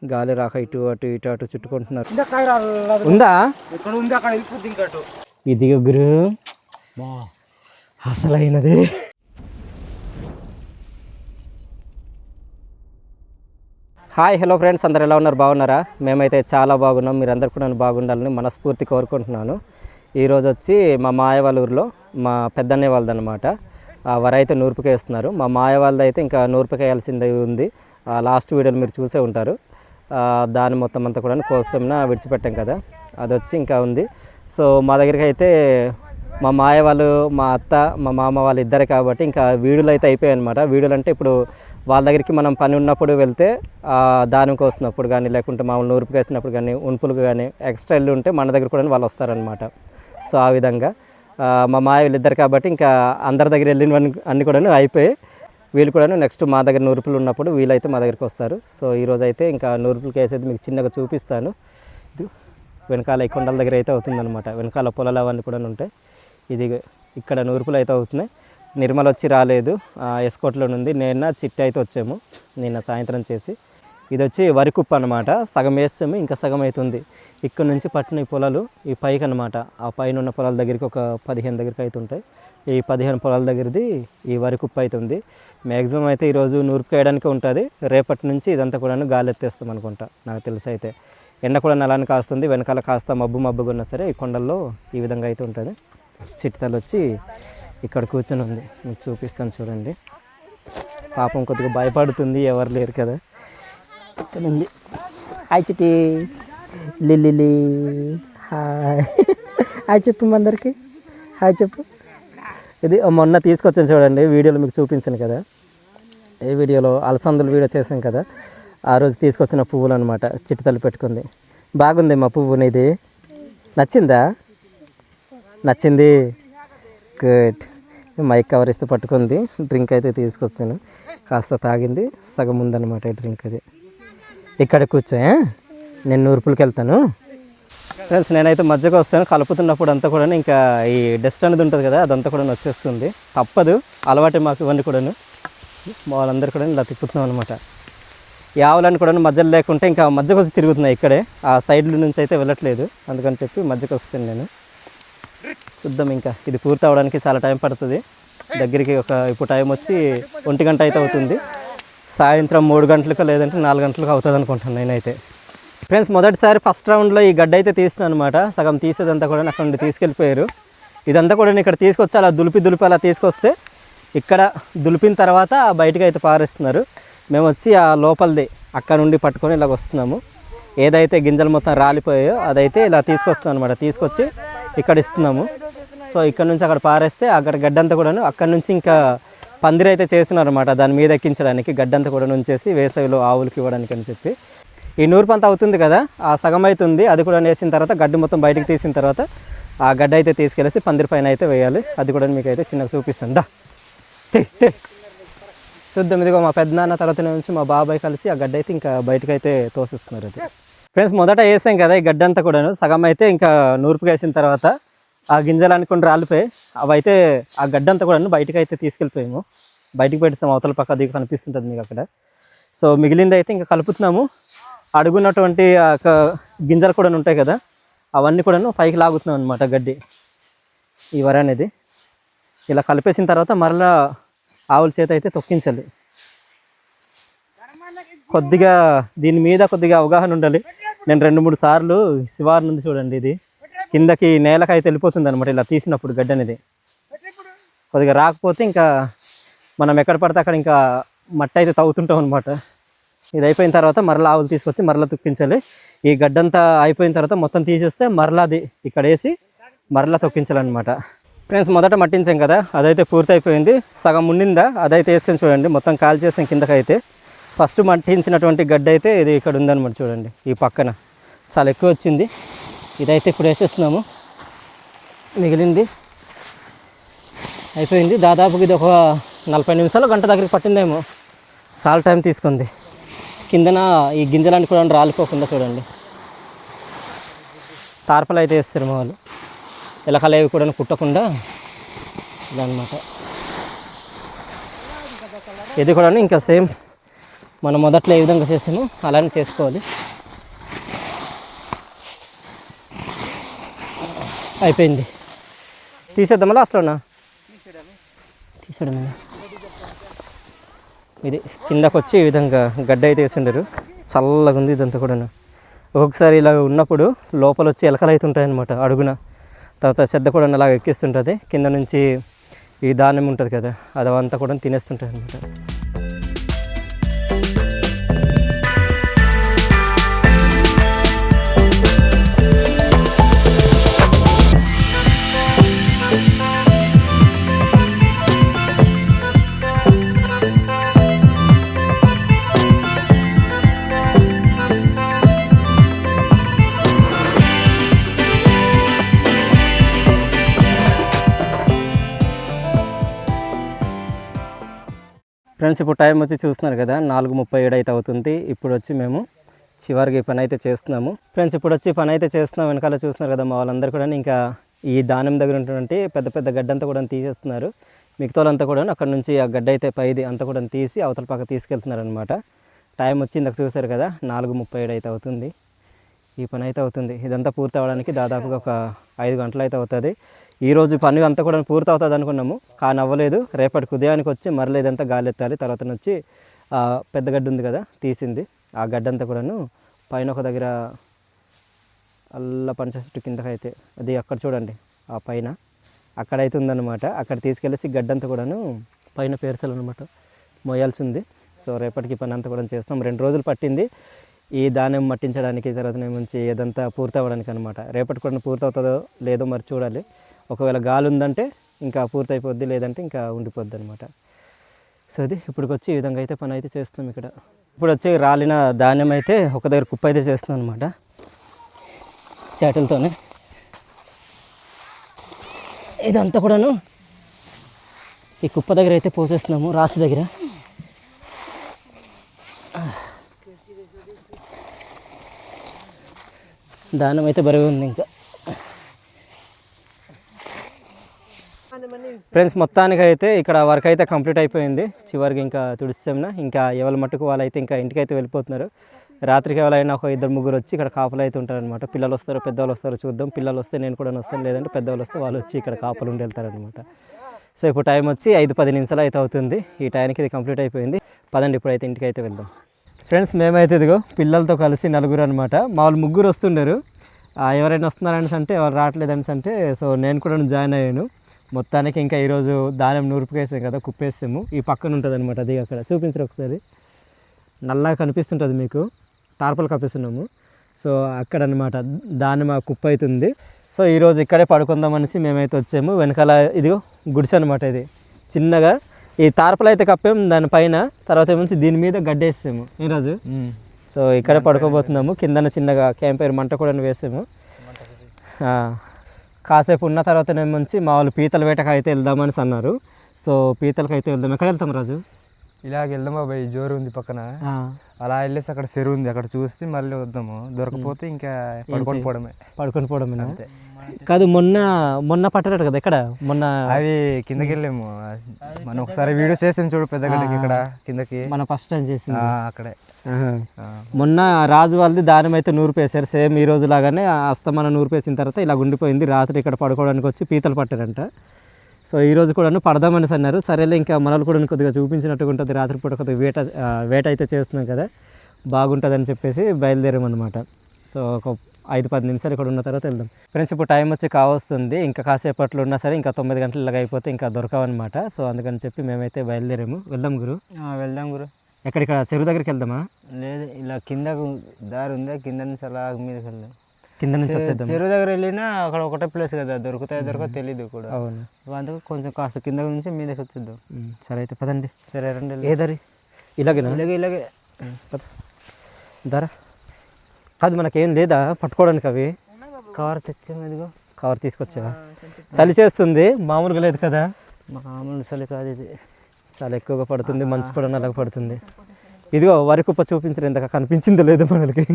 గాలి రాక ఇటు అటు ఇటు అటు చుట్టుకుంటున్నారు. ఉందా ఇది గురు అసలైనది. హాయ్ హలో ఫ్రెండ్స్, అందరు ఎలా ఉన్నారు? బాగున్నారా? మేమైతే చాలా బాగున్నాం. మీరందరూ కూడా బాగుండాలని మనస్ఫూర్తి కోరుకుంటున్నాను. ఈరోజు వచ్చి మా మాయ వాళ్ళ ఊరిలో మా పెద్దన్నయ్య వాళ్ళది అనమాట. వారైతే నూర్పుకి వేస్తున్నారు. మా మాయ వాళ్ళది అయితే ఇంకా నూర్పుకి వేయాల్సింది ఉంది. లాస్ట్ వీడియోలో మీరు చూసే ఉంటారు. దాని మొత్తం అంతా కూడా కోసంన విడిచిపెట్టాం కదా, అది వచ్చి ఇంకా ఉంది. సో మా దగ్గరికి అయితే మా మాయ వాళ్ళు, మా అత్త, మా మామ వాళ్ళు ఇద్దరే కాబట్టి ఇంకా వీడియోలు అయితే అయిపోయాయి అనమాట. వీడియోలు అంటే ఇప్పుడు వాళ్ళ దగ్గరికి మనం పని ఉన్నప్పుడు వెళ్తే దానికి వస్తున్నప్పుడు కానీ, లేకుంటే మామూలు నూర్పుకి వేసినప్పుడు కానీ, ఉన్పులకు కానీ ఎక్స్ట్రా ఇల్లు ఉంటే మన దగ్గర కూడా వాళ్ళు వస్తారనమాట. సో ఆ విధంగా మా మాయ వీళ్ళిద్దరు కాబట్టి ఇంకా అందరి దగ్గర వెళ్ళినవన్నీ అన్నీ కూడా అయిపోయి వీళ్ళు కూడా నెక్స్ట్ మా దగ్గర నూర్పులు ఉన్నప్పుడు వీళ్ళైతే మా దగ్గరికి వస్తారు. సో ఈరోజు అయితే ఇంకా నూర్పులకి వేసేది మీకు చిన్నగా చూపిస్తాను. వెనకాల ఈ కొండల దగ్గర అయితే అవుతుందన్నమాట. వెనకాల పొలాలు అవన్నీ కూడా ఉంటాయి. ఇది ఇక్కడ నూర్పులు అయితే అవుతున్నాయి. నిర్మల్ వచ్చి రాలేదు, ఎస్కోట్లో నుండి నేను చిట్టి అయితే వచ్చాము నిన్న సాయంత్రం చేసి. ఇది వచ్చి వరి కుప్ప అనమాట. సగం వేస్తాము, ఇంకా సగం అవుతుంది. ఇక్కడ నుంచి పట్టిన ఈ పొలాలు ఈ పైకి అనమాట. ఆ పైన ఉన్న పొలాల దగ్గరికి ఒక 15 దగ్గరికి అయితే ఉంటాయి. ఈ 15 పొలాల దగ్గరది ఈ వరి కుప్ప అవుతుంది. మ్యాక్సిమం అయితే ఈరోజు నూర్పు వేయడానికి ఉంటుంది. రేపటి నుంచి ఇదంతా కూడా గాలి ఎత్తేస్తాం అనుకుంటా, నాకు తెలిసి. అయితే ఎండ కూడా నలాన్ని కాస్తుంది. వెనకాల కాస్త మబ్బుగా ఉన్నా సరే ఈ కొండల్లో ఈ విధంగా అయితే ఉంటుంది. చిట్టాలు వచ్చి ఇక్కడ కూర్చొని ఉంది, మీకు చూపిస్తాను చూడండి. పాపం కొద్దిగా భయపడుతుంది, ఎవరు లేరు కదా. ఇక్కడ ఉంది. హాయ్ చిట్టి, లిల్లీ హాయ్ హాయ్ చెప్పు అందరికి, హాయ్ చెప్పు. ఇది మొన్న తీసుకొచ్చాను చూడండి, వీడియోలో మీకు చూపించాను కదా. ఏ వీడియోలో అలసందులు వీడియో చేశాను కదా, ఆ రోజు తీసుకొచ్చిన పువ్వులు అనమాట. చిట్టితల్లి పెట్టుకుంది. బాగుంది మా పువ్వుని. ఇది నచ్చిందా? నచ్చింది, గుడ్. మైక్ కవర్ ఇస్తే పట్టుకుంది. డ్రింక్ అయితే తీసుకొచ్చాను, కాస్త తాగింది. సగం ఉందన్నమాట డ్రింక్. అది ఇక్కడ కూర్చో, నేను నూర్పులకి వెళ్తాను. ఫ్రెండ్స్ నేనైతే మధ్యకు వస్తాను. కలుపుతున్నప్పుడు అంతా కూడా ఇంకా ఈ డస్ట్ అనేది ఉంటుంది కదా, అదంతా కూడా వచ్చేస్తుంది. తప్పదు, అలవాటే మాకు ఇవన్నీ కూడాను. వాళ్ళందరూ కూడా ఇలా తిప్పుతున్నాం అనమాట. ఈ ఆవులన్నీ కూడా మధ్యలో లేకుంటే ఇంకా మధ్యకు వచ్చి తిరుగుతున్నాయి. ఇక్కడే ఆ సైడ్ల నుంచి అయితే వెళ్ళట్లేదు, అందుకని చెప్పి మధ్యకు వస్తాను నేను. చూద్దాం, ఇంకా ఇది పూర్తి అవడానికి చాలా టైం పడుతుంది. దగ్గరికి ఇప్పుడు టైం వచ్చి 1 గంట అయితే అవుతుంది. సాయంత్రం 3 గంటలకు లేదంటే 4 గంటలకు అవుతుంది అనుకుంటాను నేనైతే. ఫ్రెండ్స్ మొదటిసారి ఫస్ట్ రౌండ్లో ఈ గడ్డ అయితే తీస్తున్నాను అనమాట. సగం తీసేదంతా కూడా అక్కడ నుండి తీసుకెళ్ళిపోయారు. ఇదంతా కూడా ఇక్కడ తీసుకొచ్చి అలా దులిపి అలా తీసుకొస్తే ఇక్కడ దులిపిన తర్వాత బయటకు అయితే పారేస్తున్నారు. మేము వచ్చి ఆ లోపలిది అక్కడ నుండి పట్టుకొని ఇలాగ వస్తున్నాము. ఏదైతే గింజలు మొత్తం రాలిపోయాయో అదైతే ఇలా తీసుకొస్తున్నాం అనమాట. తీసుకొచ్చి ఇక్కడ ఇస్తున్నాము. సో ఇక్కడ నుంచి అక్కడ పారేస్తే అక్కడ గడ్డంతా కూడాను అక్కడ నుంచి ఇంకా పందిరి అయితే చేస్తున్నారు అనమాట. దాని మీద ఎక్కించడానికి గడ్డంతా కూడా ఉంచేసి వేసవిలో ఆవులకి ఇవ్వడానికి అని చెప్పి. ఈ నూర్పు అంతా అవుతుంది కదా, ఆ సగం అవుతుంది. అది కూడా వేసిన తర్వాత గడ్డి మొత్తం బయటకు తీసిన తర్వాత ఆ గడ్డ అయితే తీసుకెళ్ళేసి పందిరి పైన అయితే వేయాలి. అది కూడా మీకు అయితే చిన్నగా చూపిస్తాను. దా చూద్దాం. ఇదిగో మా పెద్దనాన్న తర్వాత నుంచి మా బాబాయ్ కలిసి ఆ గడ్డ అయితే ఇంకా బయటకు అయితే తోసిస్తున్నారు. అది ఫ్రెండ్స్ మొదట వేసాం కదా ఈ గడ్డ అంతా కూడాను. సగం అయితే ఇంకా నూర్పుకి వేసిన తర్వాత ఆ గింజలు అనుకుని రాలిపోయి అవి అయితే ఆ గడ్డ అంతా కూడా బయటకు అయితే తీసుకెళ్ళిపోయాము. బయటకు పెట్టేసాము, అవతల పక్క దిగు కనిపిస్తుంటుంది మీకు అక్కడ. సో మిగిలింది అయితే ఇంకా కలుపుతున్నాము. అడుగున్నటువంటి గింజలు కూడా ఉంటాయి కదా, అవన్నీ కూడాను పైకి లాగుతున్నాం అనమాట. గడ్డి ఈ వరి అనేది ఇలా కలిపేసిన తర్వాత మరలా ఆవుల చేత అయితే తొక్కించాలి. కొద్దిగా దీని మీద కొద్దిగా అవగాహన ఉండాలి. నేను 2-3 సార్లు శివారు నుండి చూడండి, ఇది కిందకి నేలకు అయితే వెళ్ళిపోతుంది అనమాట. ఇలా తీసినప్పుడు గడ్డి అనేది కొద్దిగా రాకపోతే ఇంకా మనం ఎక్కడ పడితే అక్కడ ఇంకా మట్టి అయితే తవ్వుతుంటాం అనమాట. ఇది అయిపోయిన తర్వాత మరలా ఆవులు తీసుకొచ్చి మరలా తొక్కించాలి. ఈ గడ్డంతా అయిపోయిన తర్వాత మొత్తం తీసేస్తే మరలా అది ఇక్కడ వేసి మరలా తొక్కించాలన్నమాట. ఫ్రెండ్స్ మొదట మట్టించాం కదా, అదైతే పూర్తి అయిపోయింది. సగం ఉండిందా అదైతే వేస్తాం చూడండి. మొత్తం కాల్ చేసాం కిందకైతే. ఫస్ట్ మట్టించినటువంటి గడ్డ అయితే ఇది ఇక్కడ ఉందన్నమాట చూడండి. ఈ పక్కన చాలా ఎక్కువ వచ్చింది. ఇదైతే ఇప్పుడు వేసేస్తున్నాము. మిగిలింది అయిపోయింది. దాదాపుగా ఇది ఒక 40 నిమిషాలు గంట దగ్గరికి పట్టిందేమో. చాలా టైం తీసుకుంది. కిందన ఈ గింజలన్నీ కూడా రాలిపోకుండా చూడండి తార్పలు అయితే వేస్తారు మా వాళ్ళు. ఎలకలేవి కూడా కుట్టకుండా ఇలా అనమాట. ఇది కూడా ఇంకా సేమ్ మనం మొదట్లో ఏ విధంగా చేసామో అలానే చేసుకోవాలి. అయిపోయింది. తీసేద్దామా లాస్ట్లోనా? తీసేయడమే. ఇది కిందకు వచ్చి ఈ విధంగా గడ్డ అయితే వేసిండరు. చల్లగా ఉంది ఇదంతా కూడా. ఒక్కొక్కసారి ఇలా ఉన్నప్పుడు లోపల వచ్చి ఎలకలు అయితే ఉంటాయన్నమాట అడుగున. తర్వాత శ్రద్ధ కూడా అలాగ ఎక్కిస్తుంటుంది. కింద నుంచి ఈ ధాన్యం ఉంటుంది కదా, అదంతా కూడా తినేస్తుంటాయి అన్నమాట. ఫ్రెండ్స్, ఇప్పుడు టైం వచ్చి చూస్తున్నారు కదా, 4:37 అయితే అవుతుంది. ఇప్పుడు వచ్చి మేము చివరికి పని అయితే చేస్తున్నాము. ఫ్రెండ్స్, ఇప్పుడు వచ్చి పని అయితే చేస్తున్నాం. వెనకాల చూస్తున్నారు కదా, మా వాళ్ళందరూ కూడా ఇంకా ఈ ధాన్యం దగ్గర ఉన్నటువంటి పెద్ద పెద్ద గడ్డంతా కూడా తీసేస్తున్నారు. మిగతా వాళ్ళంతా కూడా అక్కడ నుంచి ఆ గడ్డ అయితే పైది అంతా కూడా తీసి అవతల పక్క తీసుకెళ్తున్నారు అనమాట. టైం వచ్చి ఇందాక చూసారు కదా, 4:37 అయితే అవుతుంది. ఈ పని అయితే అవుతుంది. ఇదంతా పూర్తి అవ్వడానికి దాదాపుగా ఒక 5 గంటలు అయితే అవుతుంది. ఈరోజు పని అంతా కూడా పూర్తి అవుతుంది అనుకున్నాము, కానీ అవ్వలేదు. రేపటికి ఉదయానికి వచ్చి మరలా ఇదంతా గాలి ఎత్తాలి. తర్వాత వచ్చి పెద్ద గడ్డ ఉంది కదా, తీసింది ఆ గడ్డంతా కూడాను పైన ఒక దగ్గర అల్లా పంచేసట్టు కిందకైతే అది అక్కడ చూడండి, ఆ పైన అక్కడైతే ఉందన్నమాట. అక్కడ తీసుకెళ్ళేసి గడ్డంతా కూడాను పైన పేర్చాలన్నమాట, మోయాల్సి ఉంది. సో రేపటికి పని అంతా కూడా చేస్తాం. 2 రోజులు పట్టింది ఈ ధాన్యం మట్టించడానికి, తర్వాత నుంచి ఏదంతా పూర్తి అవ్వడానికి అనమాట. రేపటి కూడా పూర్తి అవుతుందో లేదో మరి చూడాలి. ఒకవేళ గాలి ఉందంటే ఇంకా పూర్తి అయిపోద్ది, లేదంటే ఇంకా ఉండిపోద్ది అనమాట. సో ఇది ఇప్పటికి వచ్చి ఈ విధంగా అయితే పని అయితే చేస్తున్నాం ఇక్కడ. ఇప్పుడు వచ్చి రాలిన ధాన్యం అయితే ఒక దగ్గర కుప్ప అయితే చేస్తున్నాం అనమాట, చేటలతోనే. ఇదంతా కూడాను ఈ కుప్ప దగ్గర అయితే పోసేస్తున్నాము, రాసి దగ్గర. ధాన్యం అయితే బరువు ఉంది ఇంకా. ఫ్రెండ్స్, మొత్తానికి అయితే ఇక్కడ వర్క్ అయితే కంప్లీట్ అయిపోయింది. చివరికి ఇంకా తుడిచామునా, ఇంకా ఎవరి మట్టుకు వాళ్ళైతే ఇంకా ఇంటికి అయితే వెళ్ళిపోతున్నారు. రాత్రికి ఎవరైనా ఒక 2-3 వచ్చి ఇక్కడ కాపులు అయితే ఉంటారనమాట. పిల్లలు వస్తారో పెద్దవాళ్ళు వస్తారో చూద్దాం. పిల్లలు వస్తే నేను కూడా వస్తాను, లేదంటే పెద్దవాళ్ళు వస్తే వాళ్ళు వచ్చి ఇక్కడ కాపులు ఉండి వెళ్తారనమాట. సో ఇప్పుడు టైం వచ్చి 5-10 నిమిషాలు అయితే అవుతుంది. ఈ టైంకి ఇది కంప్లీట్ అయిపోయింది. పదండి ఇప్పుడైతే ఇంటికి అయితే వెళ్దాం. ఫ్రెండ్స్, మేమైతే ఇదిగో పిల్లలతో కలిసి 4 అనమాట. మా వాళ్ళు 3 వస్తుండరు. ఎవరైనా వస్తున్నారని అంటే ఎవరు రావట్లేదని అంటే సో నేను కూడా జాయిన్ అయ్యాను. మొత్తానికి ఇంకా ఈరోజు ధాన్యం నూర్పుకేసాం కదా, కుప్పేసాము. ఈ పక్కన ఉంటుంది అనమాట, అది అక్కడ చూపించరు ఒకసారి. నల్లగా కనిపిస్తుంటుంది మీకు, తార్పలు కప్పిస్తున్నాము. సో అక్కడ అనమాట ధాన్యం ఆ కుప్ప అవుతుంది. సో ఈరోజు ఇక్కడే పడుకుందాం అనేసి మేమైతే వచ్చాము. వెనకాల ఇదిగో గుడిసె అనమాట, ఇది చిన్నగా ఈ తార్పలు అయితే కప్పాము దానిపైన. తర్వాత ఏమో దీని మీద గడ్డేసాము ఈరోజు. సో ఇక్కడే పడుకోబోతున్నాము. కిందన చిన్నగా క్యాంప్ ఫైర్ మంట కూడా వేసాము. కాసేపు ఉన్న తర్వాత ఏమొచ్చి మా వాళ్ళు పీతల వేటకు అయితే వెళ్దామని అన్నారు. సో పీతలకు అయితే వెళ్దాం. ఎక్కడ వెళ్తాం రాజు? ఇలాగ వెళ్దాం బాబాయ్, జోరు ఉంది పక్కన, అలా వెళ్ళేసి అక్కడ చెరువు ఉంది, అక్కడ చూసి మళ్ళీ వద్దాము. దొరకపోతే ఇంకా పడుకొని పోవడమే అంతే. కాదు, మొన్న పట్టారట కదా, ఇక్కడ మొన్న అవి కిందకి వెళ్ళాము. మనం ఒకసారి వీడియో చేసాము చూడు, పెద్ద గడ్డకి ఇక్కడ కిందకి మన ఫస్ట్ టైం చేసింది అక్కడే. మొన్న రాజు వాళ్ళది ధాన్యం అయితే నూరిపేశారు, సేమ్ ఈ రోజు లాగానే. అస్తమానం నూరిపేసిన తర్వాత ఇలా ఉండిపోయింది. రాత్రి ఇక్కడ పడుకోవడానికి వచ్చి పీతలు పట్టారంట. సో ఈరోజు కూడా పడదామని అన్నారు. సరేలే, ఇంకా మనలు కూడా కొద్దిగా చూపించినట్టుగా ఉంటుంది. రాత్రిపూట కొద్దిగా వేట అయితే చేస్తున్నాం కదా, బాగుంటుందని చెప్పేసి బయలుదేరామన్నమాట. సో ఒక 5-10 నిమిషాలు ఇక్కడ ఉన్న తర్వాత వెళ్దాం. ఫ్రెండ్స్, ఇప్పుడు టైం వచ్చి కావస్తుంది. ఇంకా కాసేపట్లో ఉన్నా సరే ఇంకా 9 గంటలు ఇలాగ అయిపోతే ఇంకా దొరకవన్నమాట. సో అందుకని చెప్పి మేమైతే బయలుదేరాము. వెళ్దాం గురు. వెళ్దాం గురు. ఎక్కడిక్కడ చెరువు దగ్గరికి వెళ్దామా? లేదు, ఇలా కిందకు దారి ఉందా, కింద నుంచి అలా మీదకి వెళ్దాం. కింద నుంచి వచ్చేద్దాం. చెరువు దగ్గర వెళ్ళినా అక్కడ ఒకటే ప్లేస్ కదా, దొరకదో తెలియదు కూడా. అవును, అందుకు కొంచెం కాస్త కింద నుంచి మీదకి వచ్చేద్దాం. సరే అయితే పదండి. సరే రండి. ఏ దారి? ఇలాగేనా? ఇలాగే ధర కాదు, మనకేం లేదా పట్టుకోవడానికి? అవి కవర్ తెచ్చాము, ఇదిగో కవర్ తీసుకొచ్చావా? చలి చేస్తుంది, మామూలుగా లేదు కదా. మామూలు చలి కాదు ఇది, చాలా ఎక్కువగా పడుతుంది. మంచు కూడా నల్లగా పడుతుంది. ఇదిగో వరి కుప్ప చూపించరు, ఇంతగా కనిపించిందో లేదో మనకి.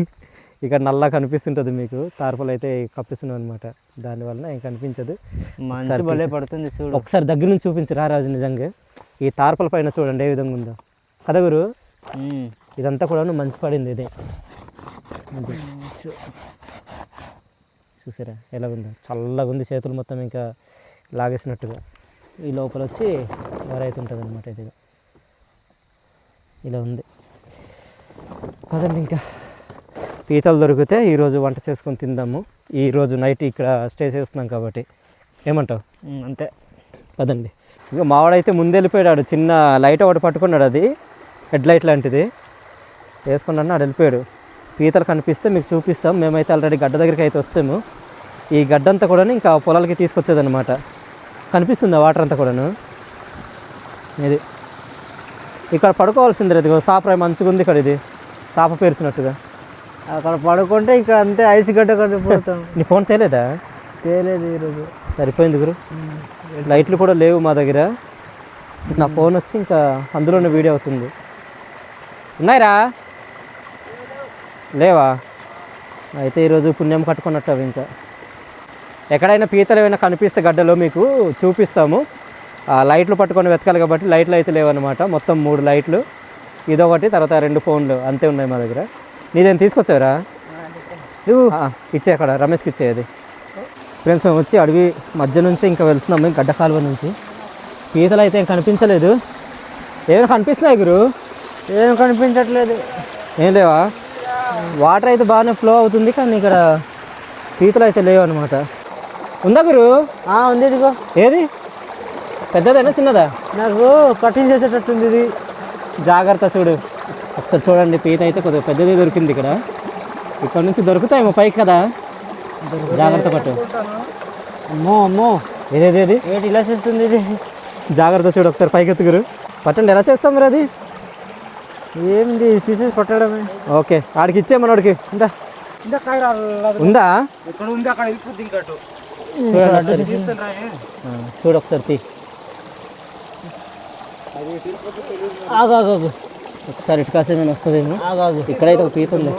ఇక్కడ నల్లా కనిపిస్తుంటుంది మీకు, తార్పలు అయితే కప్పిస్తున్నాం అనమాట. దానివల్ల ఏం కనిపించదు. మంచు భలే పడుతుంది చూడు. ఒకసారి దగ్గర నుంచి చూపించరా రాజు. నిజంగా ఈ తార్పల పైన చూడండి ఏ విధంగా ఉందో కదా గురు. ఇదంతా కూడా మంచి పడింది ఇది. చూసారా ఎలాగుందో, చల్లగా ఉంది, చేతులు మొత్తం ఇంకా లాగేసినట్టుగా. ఈ లోపల వచ్చి వరైతే ఉంటుంది అనమాట. ఇది ఇలా ఉంది. కదండి, ఇంకా పీతలు దొరికితే ఈరోజు వంట చేసుకొని తిందాము. ఈరోజు నైట్ ఇక్కడ స్టే చేస్తున్నాం కాబట్టి. ఏమంటావు? అంతే కదండి. ఇంకా మావాడైతే ముందు వెళ్ళిపోయాడు. చిన్న లైట్ ఒకటి పట్టుకున్నాడు, అది హెడ్ లైట్ లాంటిది వేసుకున్నాడు, ఆడు వెళ్ళిపోయాడు. పీతలు కనిపిస్తే మీకు చూపిస్తాం. మేమైతే ఆల్రెడీ గడ్డ దగ్గరికి అయితే వస్తాము. ఈ గడ్డ అంతా కూడా ఇంకా పొలాలకి తీసుకొచ్చేదన్నమాట. కనిపిస్తుంది వాటర్ అంతా కూడాను. ఇది ఇక్కడ పడుకోవాల్సింది. ఇదిగో సాపరాయి మంచిగా ఉంది ఇక్కడ, ఇది సాప పేర్చినట్టుగా. అక్కడ పడుకుంటే ఇక్కడ అంతే ఐస్ గడ్డ కట్టిపోతాం. నీ ఫోన్ తేలేదా? తేలేదు ఈరోజు. సరిపోయింది గురు. లైట్లు కూడా లేవు మా దగ్గర. నా ఫోన్ వచ్చి ఇంకా అందులోనే వీడియో అవుతుంది. ఉన్నాయిరా? లేవా? అయితే ఈరోజు పుణ్యం కట్టుకున్నట్టు అవి. ఇంకా ఎక్కడైనా పీతలు ఏమైనా కనిపిస్తే గడ్డలో మీకు చూపిస్తాము. లైట్లు పట్టుకొని వెతకాలి కాబట్టి లైట్లు అయితే లేవన్నమాట. మొత్తం 3 లైట్లు, ఇదొకటి, తర్వాత 2 ఫోన్లు అంతే ఉన్నాయి మా దగ్గర. నీదేం తీసుకొచ్చావురా? ఇచ్చే అక్కడ రమేష్కి ఇచ్చేది. ఫ్రెండ్స్ మేము వచ్చి అడవి మధ్య నుంచి ఇంకా వెళ్తున్నాము, గడ్డ కాలువ నుంచి. పీతలు అయితే ఏం కనిపించలేదు. ఏమైనా కనిపిస్తున్నాయి గురు? ఏం కనిపించట్లేదు. ఏం లేవా? వాటర్ అయితే బాగానే ఫ్లో అవుతుంది, కానీ ఇక్కడ పీతలు అయితే లేవు అనమాట. ఉందా గురు? ఉంది, ఇదిగో. ఏది? పెద్దదేనా చిన్నదా? నాకు కటింగ్ చేసేటట్టుంది ఇది. జాగ్రత్త చూడు ఒకసారి. చూడండి, పీత అయితే కొద్దిగా పెద్దది దొరికింది ఇక్కడ. ఇక్కడ నుంచి దొరుకుతాయేమో పైకి కదా, జాగ్రత్త పట్టు. అమ్మో అమ్మో, ఏదేది ఏంటి ఇలా చేస్తుంది ఇది? జాగ్రత్త చూడు ఒకసారి, పైకి ఎత్తుగురు. పట్టండి. ఎలా చేస్తాం మరి అది? ఏమింది తీసేసి పట్టడమే. ఓకే, ఆడికి ఇచ్చే మనోడికి. ఇందా ఉందా? ఎక్కడ ఉంది? అక్కడ వెళ్ళిపోద్ది. ఇంకా చూడు ఒకసారి తీ. ఆగాగు, ఒకసారి ఇటు కాసేమైనా వస్తుందేమో. ఆగాగు. ఇక్కడైతే ఒక పీత ఉంది.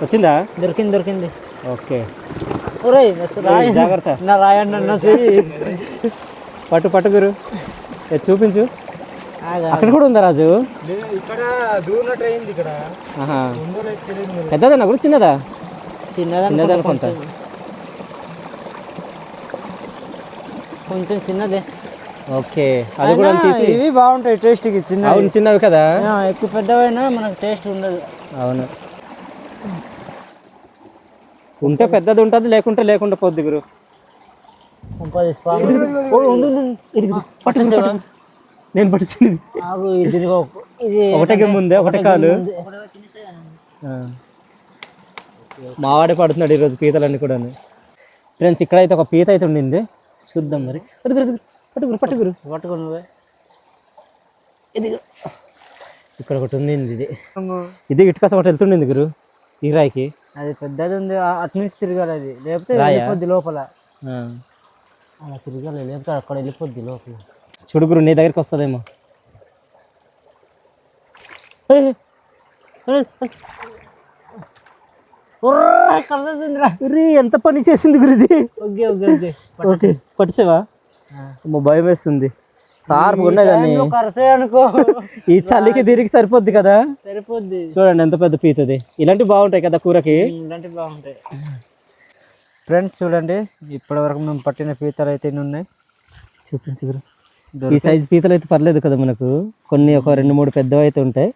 వచ్చిందా? దొరికింది. ఓకే, జాగ్రత్త. నా రాయన్న పట్టు గురు. చూపించు. అక్కడ కూడా ఉందా రాజు? ఇక్కడ దూరినట్టు అయింది. ఇక్కడ పెద్దదన్నా కూడా చిన్నదా? చిన్నది అనుకుంటా. కొంచెం చిన్నదే. ఓకే, అది కూడా తీసి. ఇవి బాగుంటాయి టేస్ట్కి. చిన్నవి కదా. ఎక్కువ పెద్దవైనా మనకు టేస్ట్ ఉండదు. అవును, ఉంటే పెద్దది ఉంటుంది, లేకుండా పోద్ది గురు. నేను పట్టించింది ఒకటే ముందే, ఒకటే కాలు. మావాడే పడుతున్నాడు ఈరోజు పీతలన్నీ కూడా. ఫ్రెండ్స్ ఇక్కడైతే ఒక పీత అయితే ఉండింది, చూద్దాం మరి. పట్టుకురు. నువ్వే. ఇదిగో ఇక్కడ ఒకటి ఉంది. ఇది ఇటుకస ఒకటి వెళ్తుండింది గురు ఈ రాయికి. అది పెద్దది ఉంది, అటు నుంచి తిరగాలి. అది లేకపోతే వెళ్ళిపోద్ది లోపల. అలా తిరగాలి, లేకపోతే అక్కడ వెళ్ళిపోద్ది లోపల. చూడు గురు, నీ దగ్గరికి వస్తుందేమో. ఎంత పని చేసింది గురు ఇది. ఓకే, పట్టిసేవా? భయం వేస్తుంది. షార్ప్ ఉన్నదాన్ని అనుకో. ఈ చలికి దీనికి సరిపోద్ది కదా. సరిపోద్ది. చూడండి ఎంత పెద్ద పీతది. ఇలాంటివి బాగుంటాయి కదా కూరకి. ఇలాంటివి బాగుంటాయి. ఫ్రెండ్స్ చూడండి, ఇప్పటి వరకు మేము పట్టిన పీతలు అయితే ఉన్నాయి. చూపించు. ఈ సైజు పీతలు అయితే పర్లేదు కదా మనకు. కొన్ని ఒక 2-3 పెద్దవి అయితే ఉంటాయి,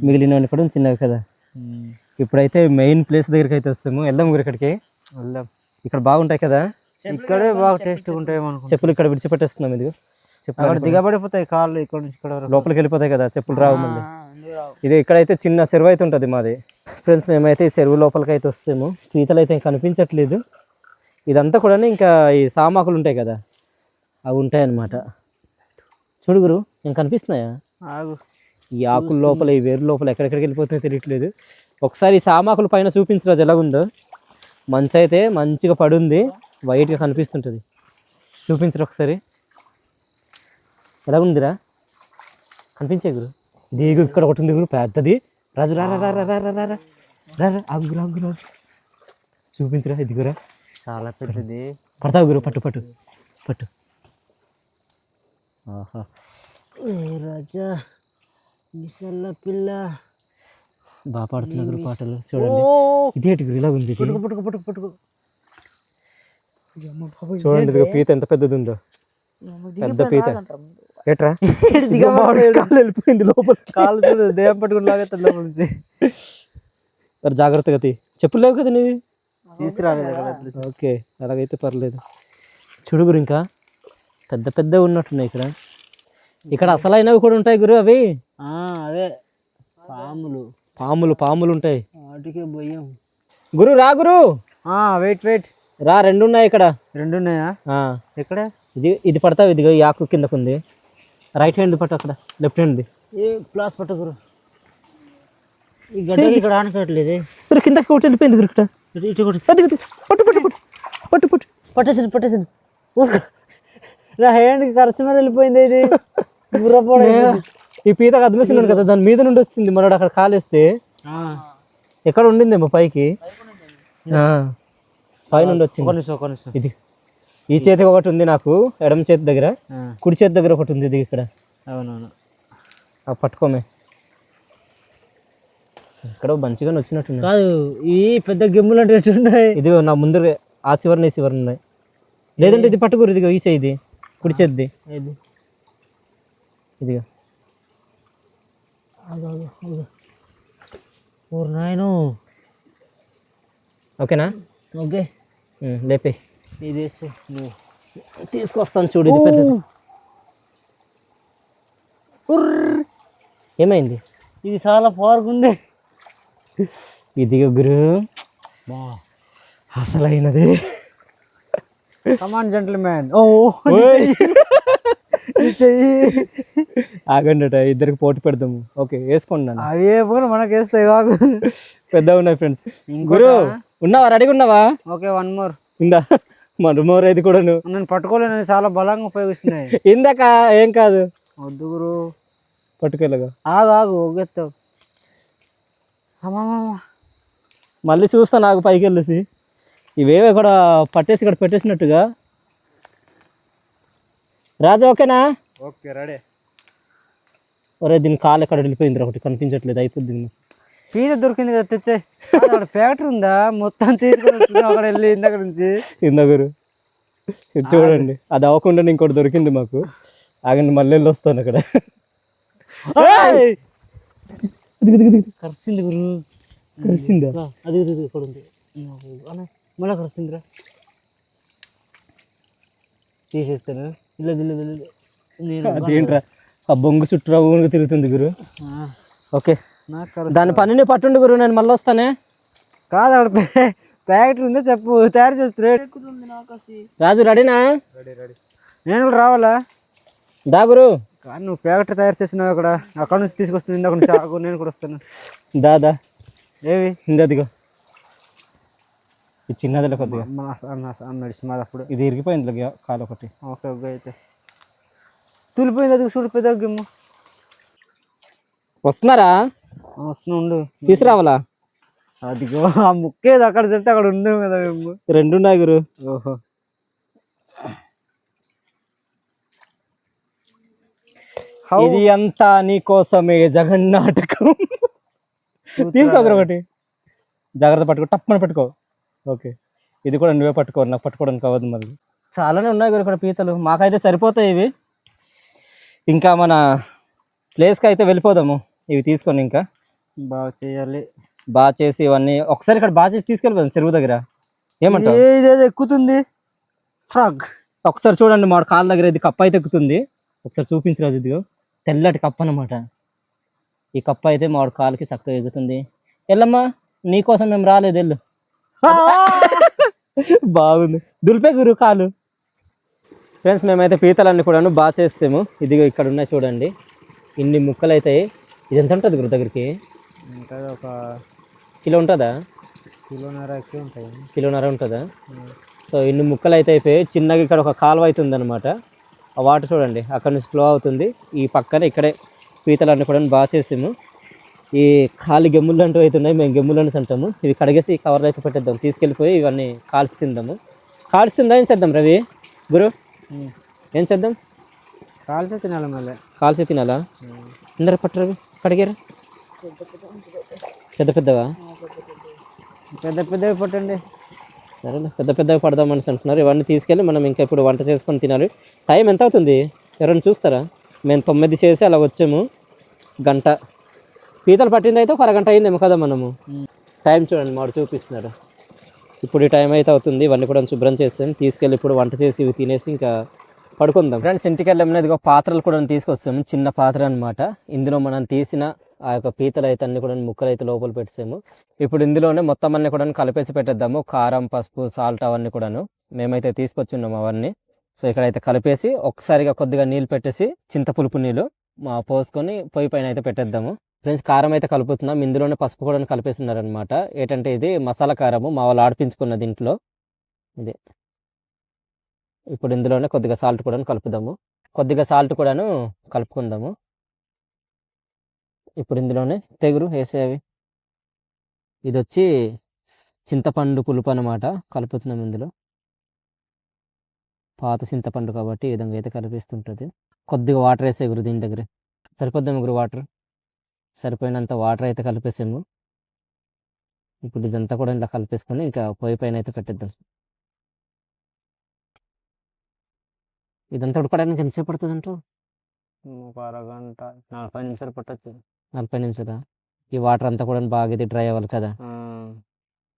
మిగిలినవన్నీ కూడా చిన్నవి కదా. ఇప్పుడైతే మెయిన్ ప్లేస్ దగ్గరికి అయితే వస్తాము. వెళ్దాం గురు, ఇక్కడికి వెళ్దాం. ఇక్కడ బాగుంటాయి కదా. ఇక్కడే బాగా టేస్ట్గా ఉంటాయి. చెప్పులు ఇక్కడ విడిచిపెట్టేస్తున్నాం. ఇది చెప్పులు దిగబడిపోతాయి కాళ్ళు. ఇక్కడ నుంచి ఇక్కడ లోపలికి వెళ్ళిపోతాయి కదా, చెప్పులు రావు మళ్ళీ. ఇది ఇక్కడైతే చిన్న చెరువు అయితే ఉంటుంది మాది. ఫ్రెండ్స్ మేమైతే ఈ చెరువు లోపలికి అయితే వస్తాము. పీతలు అయితే కనిపించట్లేదు. ఇదంతా కూడా ఇంకా ఈ సామాకులు ఉంటాయి కదా, అవి ఉంటాయి అన్నమాట. చూడు గురు, ఏం కనిపిస్తున్నాయా? ఈ ఆకుల లోపల, ఈ వేరు లోపల ఎక్కడెక్కడికి వెళ్ళిపోతున్నాయో తెలియట్లేదు. ఒకసారి ఈ సామాకుల పైన చూపించరాజు ఎలాగుందో. మంచి అయితే మంచిగా పడుంది, వైట్గా కనిపిస్తుంటుంది. చూపించరు ఒకసారి, ఎలాగుందిరా? కనిపించే గురు. దిగు, ఇక్కడ ఒకటి ఉంది గురు పెద్దది. రాజు రా రా రా రా రా రా రా రా. అగ్గురు అగ్గురు చూపించరా. ఇది గురా చాలా పెద్దది. పడతావు గురు, పట్టు. ఆహా, రాజా మిసల్ల పిల్ల బాగా పాడుతున్నారు పాటలు చూడండి. ఇదేంటి ఇలా ఉంది ఇది? పుట్టుకు పుట్టుకు పుట్టుకు పుట్టుకు చూడండి ఇదిగో పీత ఎంత పెద్దది ఉందో, పెద్ద పీత. ఏట్రా కాలు వెళ్ళిపోయింది లోపల. కాలు చూడు దేవం పట్టుకుని లాగేస్తాడు లోపల నుంచి. మరి జాగ్రత్తగా తీ. చెప్పులు లేవు కదా నీవి? తీసుకురాలేదు. ఓకే అలాగైతే పర్లేదు. చూడు గురు ఇంకా పెద్ద పెద్ద ఉన్నట్టున్నాయి ఇక్కడ. ఇక్కడ అసలైనవి కూడా ఉంటాయి గురు. అవి అవే పాములు. పాములు పాములు ఉంటాయి వాటికే భయం. గురు రా గురు. వెయిట్ వెయిట్ రా, 2 ఉన్నాయి ఇక్కడ. 2 ఉన్నాయా? ఎక్కడ? ఇది పడతావు. ఇదిగో ఈ ఆకు కిందకు ఉంది. రైట్ హ్యాండ్ పట్టు, అక్కడ లెఫ్ట్ హ్యాండ్ది. ఏ ప్లాస్ పట్టుకురు. ఈ గడ్డకి ఇక్కడ ఆనకట్లేదు. కిందకి ఒకటి వెళ్ళిపోయింది గురు. ఇక్కడ ఇటు కొట్టు. పట్టు పట్టు పట్టు పట్టు పట్టు. పట్టేసాను. నా హ్యాండ్కి ఖర్చు మీద వెళ్ళిపోయింది ఇది. ఈ పీతకు అదిమేస్తున్నాడు కదా, దాని మీద నుండి వస్తుంది. మనోడు అక్కడ కాలేస్తే ఎక్కడ ఉండిందేమో పైకి, పైనుండి వచ్చింది. ఇది ఈ చేతికి ఒకటి ఉంది నాకు, ఎడమ చేతి దగ్గర. కుడి చేతి దగ్గర ఒకటి ఉంది ఇది ఇక్కడ. అవునవును. పట్టుకోమే. ఇక్కడ మంచిగా వచ్చినట్టు కాదు, ఇవి పెద్ద గిమ్ములు అంటే ఎట్టున్నాయి. ఇది నా ముందు ఆ చివరిని ఈ చివరిని ఉన్నాయి. లేదంటే ఇది పట్టుకోరు. ఇదిగో ఈ చేయి, ఇది కుడి చేద్ది. ఇదిగో నాయను. ఓకేనా? ఓకే లేపే. ఇది నువ్వు తీసుకొస్తాను చూడు. ఇది పెద్దది. ఏమైంది? ఇది చాలా పవర్గా ఉంది. ఇదిగో గురు అసలైనది. కమాన్ జెంటిల్మెన్. ఆగండి, ఇద్దరికి పోటీ పెడదాము. ఓకే వేసుకోండి. అవి మనకు వేస్తాయి కాదు, పెద్ద ఉన్నాయి ఫ్రెండ్స్. గురు ఉన్నావా? రెడీగా ఉన్నావా? Okay, 1 more. ఇందా మోర్ ఇది కూడా నేను పట్టుకోలేను, చాలా బలంగా ఉపయోగిస్తున్నాయి. ఇందాక ఏం కాదు. వద్దు గురు, పట్టుకోలేగా. ఆగు ఒగ్గెత్తావు. మళ్ళీ చూస్తా నాకు పైకి వెళ్ళేసి. ఇవేవో కూడా పట్టేసి ఇక్కడ పెట్టేసినట్టుగా. రాజు ఓకేనా? Okay ready. ఒరే దీని కాలు ఎక్కడ వెళ్ళిపోయింది, ఒకటి కనిపించట్లేదు. అయిపోద్ది. పీత దొరికింది కదా, తెచ్చే. అక్కడ ఫ్యాక్టరీ ఉందా? మొత్తం తీసుకొని వచ్చింది అక్కడ వెళ్ళి ఇందాక నుంచి. ఇందగురు ఇది చూడండి, అది అవ్వకుండా ఇంకోటి దొరికింది మాకు. ఆగండి మళ్ళీ వెళ్ళి వస్తాను అక్కడ. కరిసింది గురు. కరిసిందా? అది ఇక్కడ ఉంది. మళ్ళీ కరిసిందిరా. తీసేస్తాను. నేను అదేంట్రా ఆ బొంగు చుట్టూ ఊనుగా తిరుగుతుంది గురు. ఓకే నాకు దాని పనిని పట్టుండి గురు, నేను మళ్ళీ వస్తానే. కాదు, అక్కడ ఫ్యాక్టరీ ఉందో చెప్పు, తయారు చేస్తారు. రాజు రెడీనా? నేను కూడా రావాలా? దా గురు. కానీ నువ్వు ఫ్యాక్టరీ తయారు చేసినావు అక్కడ నుంచి తీసుకొస్తుంది. ఇందాక నుంచి నేను కూడా వస్తాను. దాదా ఏవి ఇందదిగో ఇది చిన్నదిలో కొద్దిగా మెడిసిన్ మాది. అప్పుడు ఇది ఇరిగిపోయింది కాలు ఒకటి. ఓకే ఓకే అయితే తులిపోయింది. అది చూడు పెద్ద గిమ్ము. వస్తున్నారా? వస్తున్నా, ఉండు. తీసుకురావాలా? అదిగో ఆ ముక్కేది అక్కడ చెప్తే అక్కడ ఉండే కదా గిమ్ము. 2 ఉన్నాయి గురు. ఓహో, ఇది అంతా నీ కోసమే జగన్నాటకం. తీసుకోకరు ఒకటి. జాగ్రత్త పట్టుకో, టప్పని పట్టుకో. ఓకే ఇది కూడా నువ్వే పట్టుకో, నాకు పట్టుకోవడానికి అవ్వదు. మళ్ళీ చాలానే ఉన్నాయి గురు ఇక్కడ పీతలు. మాకైతే సరిపోతాయి ఇవి. ఇంకా మన ప్లేస్కి అయితే వెళ్ళిపోదాము ఇవి తీసుకొని. ఇంకా బాగా చేయాలి. బాగా చేసి ఇవన్నీ ఒకసారి ఇక్కడ బాగా చేసి తీసుకెళ్ళిపోదాం చెరువు దగ్గర. ఏమంటావు? ఇదేదో ఎక్కుతుంది ఫ్రాగ్. ఒకసారి చూడండి మా కాళ్ళ దగ్గర ఇది కప్ప అయితే ఎక్కుతుంది. ఒకసారి చూపించి రాజు. ఇదిగో తెల్లటి కప్ప అన్నమాట. ఈ కప్ప అయితే మా కాలుకి చక్కగా ఎగుతుంది. ఎల్లమ్మా నీకోసం మేము రాలేదు, వెళ్ళు. బాగుంది, దులిపే గురు కాలు. ఫ్రెండ్స్ మేమైతే పీతలన్నీ కూడా బాగా చేస్తాము. ఇదిగో ఇక్కడ ఉన్నాయి చూడండి, ఇన్ని ముక్కలు అవుతాయి. ఇది ఎంత ఉంటుంది గురు దగ్గరికి? ఉంటుంది ఒక కిలో ఉంటుందా? కిలోన్నర ఉంటుందా? సో ఇన్ని ముక్కలు అయితే అయిపోయి చిన్నగా ఇక్కడ ఒక కాలువ అవుతుంది అనమాట. ఆ వాటర్ చూడండి అక్కడ నుంచి ఫ్లో అవుతుంది. ఈ పక్కన ఇక్కడే పీతలన్నీ కూడా బాగా చేసాము. ఈ ఖాళీ గెమ్ములు అంటూ అవుతున్నాయి, మేము గెమ్ములు అనేసి అంటాము. ఇవి కడిగేసి కవర్లో అయితే పెట్టేద్దాం, తీసుకెళ్ళిపోయి ఇవన్నీ కాల్చి తిందాము. కాల్చి తిందా ఏం చేద్దాం రవి గురు? ఏం చేద్దాం? కాల్చే తినాలి. మళ్ళీ కాల్చి తినాలా అందరు పట్టరు కడిగారు పెద్ద పెద్దవా పెద్ద పెద్దవి పట్టండి. సరేలే పెద్ద పెద్దవి పడదాం అనేసి అంటున్నారు. ఇవన్నీ తీసుకెళ్ళి మనం ఇంకా ఇప్పుడు వంట చేసుకొని తినాలి. టైం ఎంత అవుతుంది ఎవరైనా చూస్తారా? మేము 9 చేసి అలా వచ్చాము. గంట పీతలు పట్టింది అయితే ఒక అరగంట అయిందేమో కదా. మనము టైం చూడండి మాడు చూపిస్తున్నారు. ఇప్పుడు ఈ టైం అయితే అవుతుంది. ఇవన్నీ కూడా శుభ్రం చేస్తాం. తీసుకెళ్ళి ఇప్పుడు వంట చేసి ఇవి తినేసి ఇంకా పడుకుందాం. ఫ్రెండ్స్ ఇంటికి వెళ్ళాము. ఇదిగో పాత్రలు కూడా తీసుకొస్తాము. చిన్న పాత్ర అనమాట. ఇందులో మనం తీసిన ఆ యొక్క పీతలు అయితే అన్ని కూడా ముక్కలు అయితే లోపల పెట్టాము. ఇప్పుడు ఇందులోనే మొత్తం అన్ని కూడా కలిపేసి పెట్టేద్దాము. కారం, పసుపు, సాల్ట్ అవన్నీ కూడాను మేమైతే తీసుకొచ్చున్నాము అవన్నీ. సో ఇక్కడైతే కలిపేసి ఒక్కసారిగా కొద్దిగా నీళ్ళు పెట్టేసి చింతపులుపు నీళ్ళు పోసుకొని పొయ్యి పైన అయితే పెట్టేద్దాము. ఫ్రెండ్స్ కారం అయితే కలుపుతున్నాం. ఇందులోనే పసుపు కూడా కలిపేస్తున్నారనమాట. ఏంటంటే ఇది మసాలా కారము మా వాళ్ళు ఆడిపించుకున్న దీంట్లో ఇది. ఇప్పుడు ఇందులోనే కొద్దిగా సాల్ట్ కూడా కలుపుదాము. కొద్దిగా సాల్ట్ కూడాను కలుపుకుందాము. ఇప్పుడు ఇందులోనే తెగురు వేసేవి. ఇది వచ్చి చింతపండు పులుపు అనమాట. కలుపుతున్నాం ఇందులో. పాత చింతపండు కాబట్టి ఈ విధంగా అయితే కలిపిస్తుంటుంది. కొద్దిగా వాటర్ వేసే గురు దీని దగ్గర సరిపోద్దాం గురు. వాటర్ సరిపోయినంత వాటర్ అయితే కలిపేసాము. ఇప్పుడు ఇదంతా కూడా ఇలా కలిపేసుకొని ఇంకా పొయ్యి పైన అయితే పెట్టేద్దాం. ఇదంతా ఉడకడానికి ఎంతసేపు పడుతుంది అంటూ? ఒక అరగంట 40 నిమిషాలు పట్టచ్చు. 40 నిమిషాలా? ఈ వాటర్ అంతా కూడా బాగా ఇది డ్రై అవ్వాలి కదా.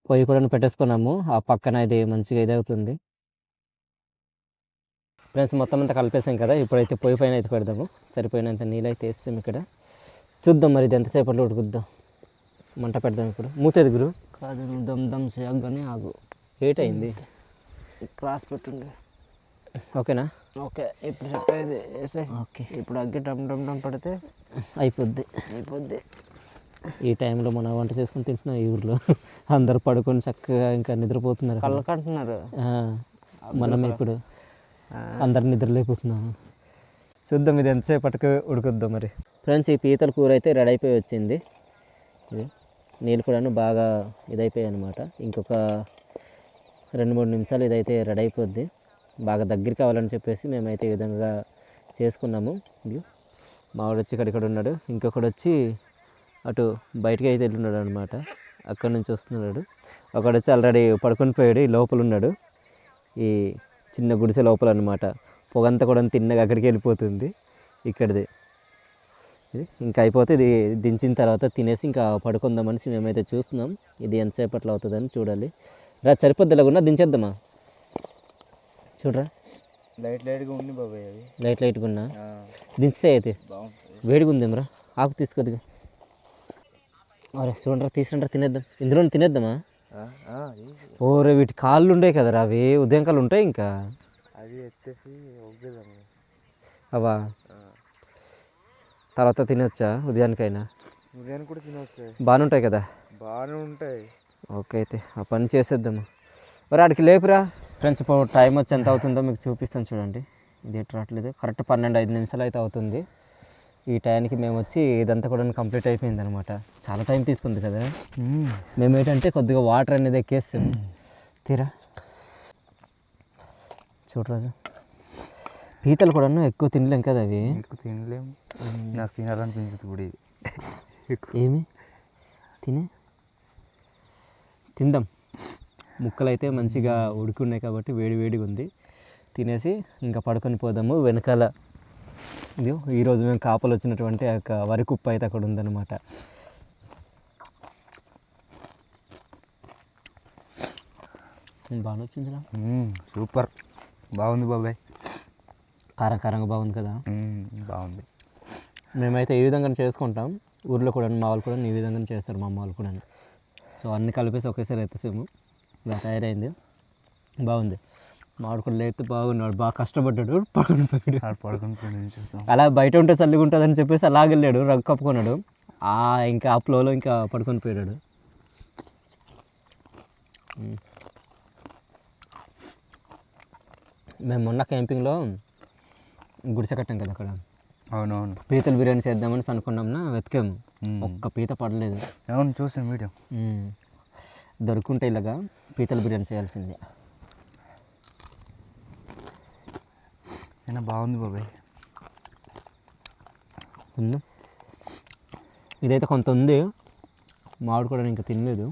పొయ్యి కూడా పెట్టేసుకున్నాము. ఆ పక్కన ఇది మంచిగా ఇది అవుతుంది. ఫ్రెండ్స్ మొత్తం అంతా కలిపేసాం కదా. ఇప్పుడైతే పొయ్యి పైన అయితే పెడదాము. సరిపోయినంత నీళ్ళు అయితే వేస్తాం ఇక్కడ. చూద్దాం మరి ఇది ఎంతసేపట్లో ఉడుకుద్దాం. మంట పెడదాం. ఇప్పుడు మూతేది గురు కాదు నువ్వు దమ్ దమ్ చేయగానే ఆగు. లేట్ అయింది. క్రాస్ పెట్టుండే. ఓకేనా? ఓకే ఇప్పుడు సెట్ అయ్యేది వేసే. ఓకే ఇప్పుడు అగ్గి డమ్ డమ్ డమ్ పడితే అయిపోద్ది. అయిపోద్ది. ఈ టైంలో మనం వంట చేసుకొని తింటున్నాం. ఈ ఊర్లో అందరు పడుకొని చక్కగా ఇంకా నిద్రపోతున్నారు. కళ్ళకంటున్నారు. మనం ఇప్పుడు అందరు నిద్రలేకపోతున్నాము. చూద్దాం ఇది ఎంతసేపటికి ఉడుకుద్దాం మరి. ఫ్రెండ్స్ ఈ పీతల కూర అయితే రెడీ అయిపోయి వచ్చింది. ఇది నీళ్ళు కూడా బాగా ఇదైపోయాయి అనమాట. ఇంకొక 2-3 నిమిషాలు ఇదైతే రెడీ అయిపోద్ది. బాగా దగ్గరికి కావాలని చెప్పేసి మేమైతే ఈ విధంగా చేసుకున్నాము. ఇది మావాడు వచ్చి ఇక్కడ ఉన్నాడు. ఇంకొకడు వచ్చి అటు బయటికి అయితే వెళ్ళున్నాడు అనమాట. అక్కడి నుంచి వస్తున్నాడు. ఒకడు వచ్చి ఆల్రెడీ పడుకొని పోయాడు. ఈ లోపల ఉన్నాడు. ఈ చిన్న గుడిసె లోపల అనమాట. పొగంతా కూడా తిన్నగా అక్కడికి వెళ్ళిపోతుంది. ఇక్కడిది ఇది ఇంకా అయిపోతే ఇది దించిన తర్వాత తినేసి ఇంకా పడుకుందామని మేమైతే చూస్తున్నాం. ఇది ఎంతసేపట్లో అవుతుందని చూడాలి. సరిపోద్ది. ఇలాగున్నా దించేద్దామా? చూడరా లైట్గా ఉంది బాబాయ్. అవి లైట్గా ఉన్నా దించే అయితే వేడిగా ఉందేమరా. ఆకు తీసుకోద్దిగా. అరే చూడరా తీసుకుంటారా తినేద్దాం. ఇందులో తినేద్దామా? ఓరే వీటి కాళ్ళు ఉండే కదరా. అవి ఉదయం కాళ్ళు ఉంటాయి. ఇంకా అది ఎత్తేసి ఒగ్గేదాము. అవా తర్వాత తినొచ్చా? ఉదయానికైనా ఉదయానికి కూడా తినవచ్చు. బాగానే ఉంటాయి కదా. బాగానే ఉంటాయి. ఓకే అయితే ఆ పని చేసేద్దాము. మరి ఆడికి లేపురా. ఫ్రెండ్స్ ఇప్పుడు టైం వచ్చి ఎంత అవుతుందో మీకు చూపిస్తాను చూడండి. ఇది ఎటు రావట్లేదు. కరెక్ట్ 12-5 నిమిషాలు అయితే అవుతుంది. ఈ టైంకి మేము వచ్చి ఇదంతా కూడా కంప్లీట్ అయిపోయింది అనమాట. చాలా టైం తీసుకుంది కదా. మేము ఏంటంటే కొద్దిగా వాటర్ అనేది ఎక్కేస్తాము. తీరా చూడరాజు పీతలు కూడా ఎక్కువ తినలేం కదా. అవి ఎక్కువ తినలేము. నాకు తినాలనిపించదు కూడా. ఏమి తిందాం. ముక్కలు అయితే మంచిగా ఉడుకున్నాయి కాబట్టి వేడిగా ఉంది. తినేసి ఇంకా పడుకొని పోదాము. వెనకాల ఇది ఈరోజు మేము కాపలు వచ్చినటువంటి ఆ యొక్క వరి కుప్ప అయితే అక్కడ ఉందన్నమాట. బాగా వచ్చిందిరా. సూపర్ బాగుంది బాబాయ్. కారంగా బాగుంది కదా. బాగుంది. మేమైతే ఈ విధంగా చేసుకుంటాం. ఊర్లో కూడా మా వాళ్ళు కూడా ఈ విధంగా చేస్తారు. మా అమ్మ వాళ్ళు కూడా. సో అన్నీ కలిపేసి ఒకేసారి ఎత్తేసాము. ఇలా తయారైంది. బాగుంది. మామిడి కూడా లేకపోతే బాగున్నాడు. బాగా కష్టపడ్డాడు. పడుకుని అలా బయట ఉంటే చల్లిగా ఉంటుంది అని చెప్పేసి అలాగ వెళ్ళాడు. రగ్గు కప్పుకున్నాడు. ఇంకా ఆ ఫ్లోలో ఇంకా పడుకొని పోయాడు. మేము మొన్న క్యాంపింగ్లో గుడిసె కట్టాం కదా అక్కడ. అవునవును. పీతలు బిర్యానీ చేద్దామని అనుకున్నాంనా. వెతికాము. ఒక్క పీత పడలేదు. అవును చూసాను వీడియో. దొరుకుంటే ఇలాగా పీతల బిర్యానీ చేయాల్సిందే. అయినా బాగుంది బాబాయ్. ఉంది. ఇదైతే కొంత ఉంది, మామిడి కూడా ఇంకా తినలేదు,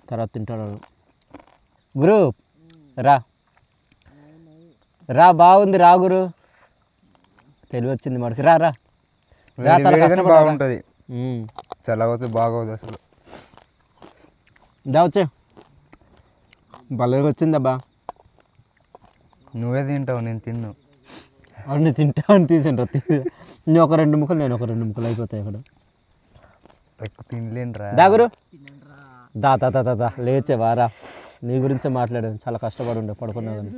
తర్వాత తింటాడు. గురు రా రా, బాగుంది రా గురు, తెలివి వచ్చింది మనకి. రా రా రా, చాలా కష్టపడ్డా. బాగుంటుంది, చల్లగోతే బాగోదు అసలు. దా వచ్చే, భలేగా వచ్చిందబ్బా. నువ్వే తింటావు, నేను తిన్ను. అన్నీ తింటామని తీసిండ్రా, నేను ఒక 2 ముక్కలు, నేను ఒక 2 ముక్కలు అయిపోతాయి అక్కడ. ఎక్కువ తినలేనురా. దా గురు, దా దా దా దా, లేచే వారా, నీ గురించే మాట్లాడాను. చాలా కష్టపడి ఉండే, పడుకున్నా కానీ.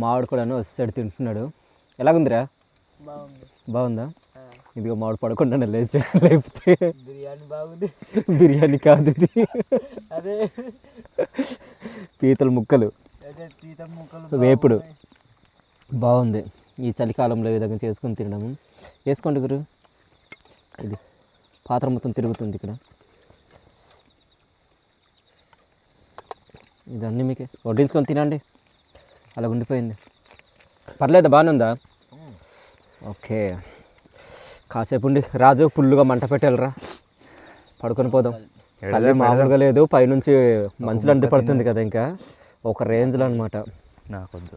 మామిడి కూడాను వస్తాడు, తింటున్నాడు. ఎలాగుందిరా? బాగుందా? ఇదిగో మామిడి పడకుండా లేచా, లేకపోతే బిర్యానీ బాగుంది. బిర్యానీ కాదు ఇది, అదే పీతల ముక్కలు, పీతం ముక్కలు వేపుడు. బాగుంది ఈ చలికాలంలో ఈ విధంగా చేసుకొని తినడము. వేసుకోండి గురు, ఇది పాత్ర మొత్తం తిరుగుతుంది ఇక్కడ. ఇదన్నీ మీకే వడ్డించుకొని తినండి, అలా ఉండిపోయింది. పర్లేదా, బాగానే ఉందా? ఓకే, కాసేపు ఉండి రాజు ఫుల్గా మంట పెట్టాలరా, పడుకొని పోదాం. చలి మామూలుగా లేదు, పైనుంచి మంచులు అంది పడుతుంది కదా, ఇంకా ఒక రేంజ్లో అనమాట. నాకొద్దు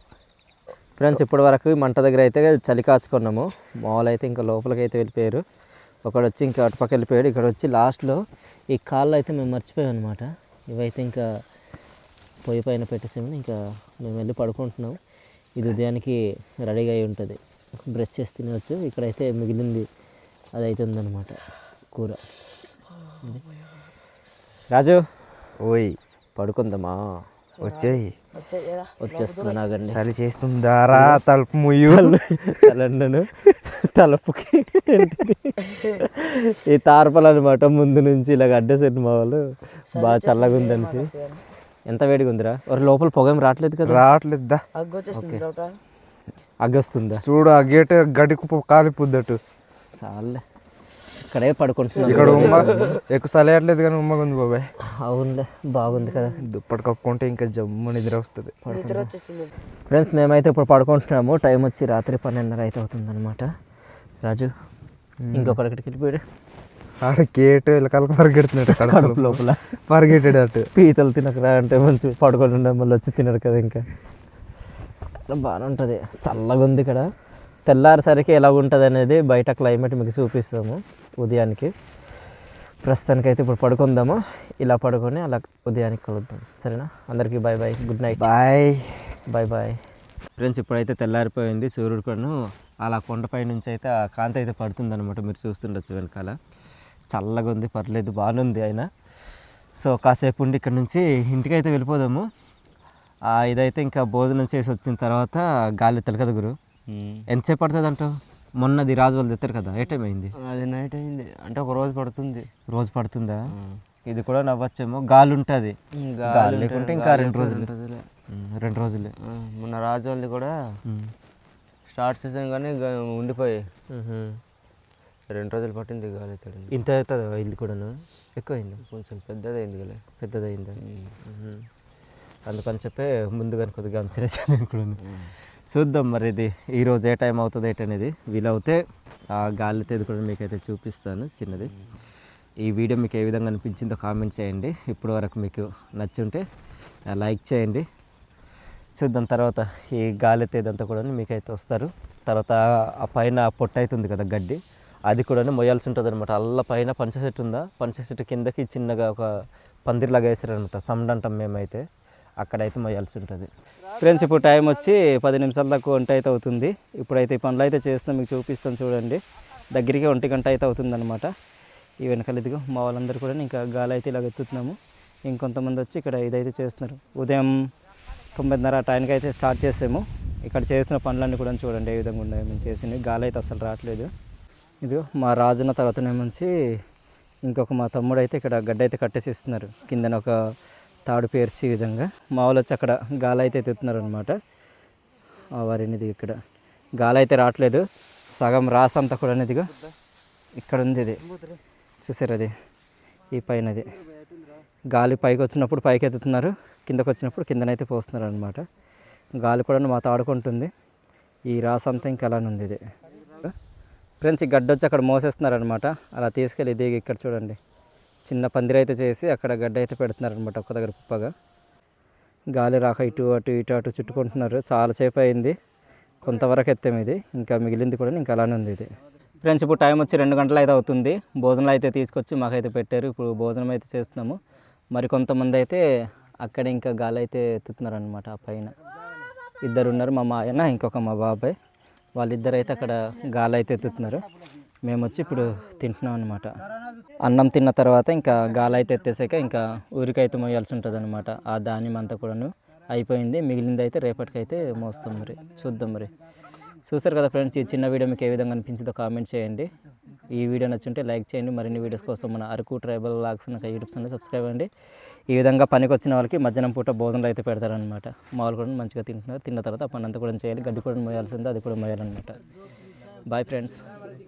ఫ్రెండ్స్, ఇప్పటి వరకు మంట దగ్గర అయితే చలి కాచుకున్నాము. మామూలు అయితే ఇంకా లోపలికి అయితే వెళ్ళిపోయారు. ఒకడు వచ్చి ఇంకా అటుపక్క వెళ్ళిపోయాడు. ఇక్కడ వచ్చి లాస్ట్లో ఈ కాళ్ళు అయితే మేము మర్చిపోయాం అనమాట. ఇవైతే ఇంకా పొయ్యి పైన పెట్టేసామని ఇంకా మేము వెళ్ళి పడుకుంటున్నాం. ఇది ఉదయానికి రెడీగా అయి ఉంటుంది, బ్రష్ చేసి తినవచ్చు. ఇక్కడైతే మిగిలింది అది అయితే ఉందన్నమాట, కూర. రాజు ఓయ్ పడుకుందామా? వచ్చేయి, వచ్చేస్తున్నా, నాగండి. చలి చేస్తుందారా, తలుపు ముయ్యు. తలండను తలుపుకి ఈ తార్పలు అనమాట, ముందు నుంచి ఇలాగ అడ్డేసారు మా వాళ్ళు. బాగా చల్లగా ఉందనిసి. ఎంత వేడిగా ఉందిరా, ఒక లోపల పొగ ఏం రావట్లేదు కదా? రావట్లేదా? అగ్గి వస్తుందా? చూడు, ఆ గేట్ గడికి కాలిపోద్దట్టు. చాలే, ఇక్కడే పడుకుంటున్నాను. ఇక్కడ ఎక్కువ చలేయట్లేదు కానీ ఉమ్మగా ఉంది బాబాయ్. అవునులే, బాగుంది కదా. దుప్పటి కప్పుకుంటే ఇంకా జమ్ము నిద్ర వస్తుంది. ఫ్రెండ్స్, మేమైతే ఇప్పుడు పడుకుంటున్నాము. టైం వచ్చి రాత్రి 12:30 అయితే అవుతుందన్నమాట. రాజు ఇంకొకడికి వెళ్ళిపోయాడు. ఆడ గేట్ ఎలకాలకు పరిగెడుతున్నాడు, కడుపు లోపల పరిగెట్టాడు అటు. పీతలు తినకరా అంటే మంచి పడుకొని ఉండే, మళ్ళీ వచ్చి తినరు కదా. ఇంకా బాగానే ఉంటుంది, చల్లగా ఉంది ఇక్కడ. తెల్లారిసరికి ఎలా ఉంటుంది అనేది బయట క్లైమేట్ మీకు చూపిస్తాము ఉదయానికి. ప్రస్తుతానికి అయితే ఇప్పుడు పడుకుందాము, ఇలా పడుకొని అలా ఉదయానికి కలుద్దాం, సరేనా? అందరికీ bye bye, good night, bye bye bye. Friends, ఇప్పుడైతే తెల్లారిపోయింది. సూర్యుడు కూడా అలా కొండపై నుంచి అయితే ఆ కాంతి అయితే పడుతుంది అనమాట, మీరు చూస్తుండొచ్చు వెనకాల. చల్లగా ఉంది, పర్లేదు, బాగుంది అయినా. సో కాసేపు ఉండి ఇక్కడ నుంచి ఇంటికి అయితే వెళ్ళిపోదాము. ఇదైతే ఇంకా భోజనం చేసి వచ్చిన తర్వాత గాలి కదా గురు. ఎంతసేపు పడుతుంది అంటావు? మొన్నది రాజు వాళ్ళు తెస్తారు కదా, ఏ టైం అయింది? అది నైట్ అయింది, అంటే ఒక రోజు పడుతుంది. రోజు పడుతుందా? ఇది కూడా నవ్వచ్చేమో, గాలి ఉంటుంది. గాలి లేకుంటే ఇంకా 2 రోజులు, 2 రోజులే. మొన్న రాజు వాళ్ళది కూడా స్టార్ట్ సీజన్ కానీ ఉండిపోయి 2 రోజులు పట్టింది గాలి అయితే. ఇంత అవుతుంది ఇది కూడాను? ఎక్కువ అయింది, కొంచెం పెద్దదైంది కదా. పెద్దదైందా? అందుకని చెప్పే ముందుగానే కొద్దిగా అంచనా కూడా. చూద్దాం మరి ఇది ఈరోజు ఏ టైం అవుతుంది ఏంటనేది. వీలవుతే ఆ గాలి తేది కూడా మీకైతే చూపిస్తాను చిన్నది. ఈ వీడియో మీకు ఏ విధంగా అనిపించిందో కామెంట్ చేయండి. ఇప్పటి వరకు మీకు నచ్చుంటే లైక్ చేయండి. చూద్దాం తర్వాత ఈ గాలి తేదంతా కూడా మీకైతే వస్తారు. తర్వాత ఆ పైన పొట్టు అవుతుంది కదా గడ్డి, అది కూడా మొయ్యాల్సి ఉంటుంది అనమాట. అల్ల పైన పంచ చెట్టు ఉందా, పంచ చెట్టు కిందకి చిన్నగా ఒక పందిరిలాగా వేసారనమాట, సమ్డ్ అంటాం మేమైతే, అక్కడైతే మొయ్యాల్సి ఉంటుంది. ఫ్రెండ్స్, ఇప్పుడు టైం వచ్చి 10 నిమిషాల దాకా 1 అయితే అవుతుంది. ఇప్పుడైతే ఈ పనులు అయితే చేస్తాం, మీకు చూపిస్తాను చూడండి. దగ్గరికి 1 గంట అయితే అవుతుంది అనమాట. ఈ వెనకాల ఇదిగో మా వాళ్ళందరూ కూడా ఇంకా గాలి అయితే ఇలాగ ఎత్తుతున్నాము. ఇంకొంతమంది వచ్చి ఇక్కడ ఇదైతే చేస్తున్నారు. ఉదయం 9:30 టైంకి అయితే స్టార్ట్ చేసాము. ఇక్కడ చేసిన పనులన్నీ కూడా చూడండి ఏ విధంగా ఉన్నాయి మేము చేసింది. గాలి అయితే అసలు రావట్లేదు. ఇదిగో మా రాజున్న తర్వాతనేమంచి ఇంకొక మా తమ్ముడు అయితే ఇక్కడ గడ్డ అయితే కట్టేసి ఇస్తున్నారు. కిందన ఒక తాడు పేర్చి విధంగా మా వాళ్ళు వచ్చి అక్కడ గాలి అయితే ఎత్తుతున్నారు అనమాట. వారినిది ఇక్కడ గాలి అయితే రావట్లేదు, సగం రాసంతా కూడా ఇదిగో ఇక్కడ ఉంది. ఇది చూసారు, అది ఈ పైనది గాలి పైకి వచ్చినప్పుడు పైకి ఎత్తుతున్నారు, కిందకు వచ్చినప్పుడు కిందనైతే పోస్తున్నారు అనమాట. గాలి కూడా మాతో ఆడుకుంటుంది. ఈ రాసు అంతా ఇంకా అలానే ఉంది ఇది. ఫ్రెండ్స్ ఈ గడ్డ వచ్చి అక్కడ మోసేస్తున్నారనమాట. అలా తీసుకెళ్ళి ఇది ఇక్కడ చూడండి చిన్న పందిరి అయితే చేసి అక్కడ గడ్డ అయితే పెడుతున్నారనమాట ఒక్క దగ్గర కుప్పగా. గాలి రాక ఇటు అటు చుట్టుకుంటున్నారు. చాలాసేపు అయింది, కొంతవరకు ఎత్తాము ఇది, ఇంకా మిగిలింది కూడా ఇంకా అలానే ఉంది ఇది. ఫ్రెండ్స్ ఇప్పుడు టైం వచ్చి 2 గంటలు అయితే అవుతుంది. భోజనాలు అయితే తీసుకొచ్చి మాకైతే పెట్టారు. ఇప్పుడు భోజనం అయితే చేస్తున్నాము. మరి కొంతమంది అయితే అక్కడ ఇంకా గాలి అయితే ఎత్తుతున్నారు అనమాట. ఆ పైన 2 ఉన్నారు, మా మాయన ఇంకొక మా బాబాయ్, వాళ్ళిద్దరు అయితే అక్కడ గాలి అయితే ఎత్తుతున్నారు. మేము వచ్చి ఇప్పుడు తింటున్నాం అనమాట. అన్నం తిన్న తర్వాత ఇంకా గాలి అయితే ఎత్తేసాక ఇంకా ఊరికైతే మోయాల్సి ఉంటుంది అనమాట. ఆ ధాన్యం అంతా కూడాను అయిపోయింది, మిగిలింది అయితే రేపటికైతే మోస్తాం. మరి చూద్దాం. మరి చూసారు కదా ఫ్రెండ్స్, ఈ చిన్న వీడియో మీకు ఏ విధంగా అనిపించిందో కామెంట్ చేయండి. ఈ వీడియో నచ్చుంటే లైక్ చేయండి. మరిన్ని వీడియోస్ కోసం మన అరకు ట్రైబల్ వ్లాగ్స్ నాకు యూట్యూబ్ ఛానల్ సబ్స్క్రైబ్ అవ్వండి. ఈ విధంగా పనికి వచ్చిన వాళ్ళకి మధ్యాహ్నం పూట భోజనాలు అయితే పెడతారనమాట. మామూలు కూడా మంచిగా తింటున్నారు. తిన్న తర్వాత పని అంతా కూడా చేయాలి. గడ్డి కూడా మోయాల్సిందో అది కూడా మోయాలన్నమాట. Bye friends.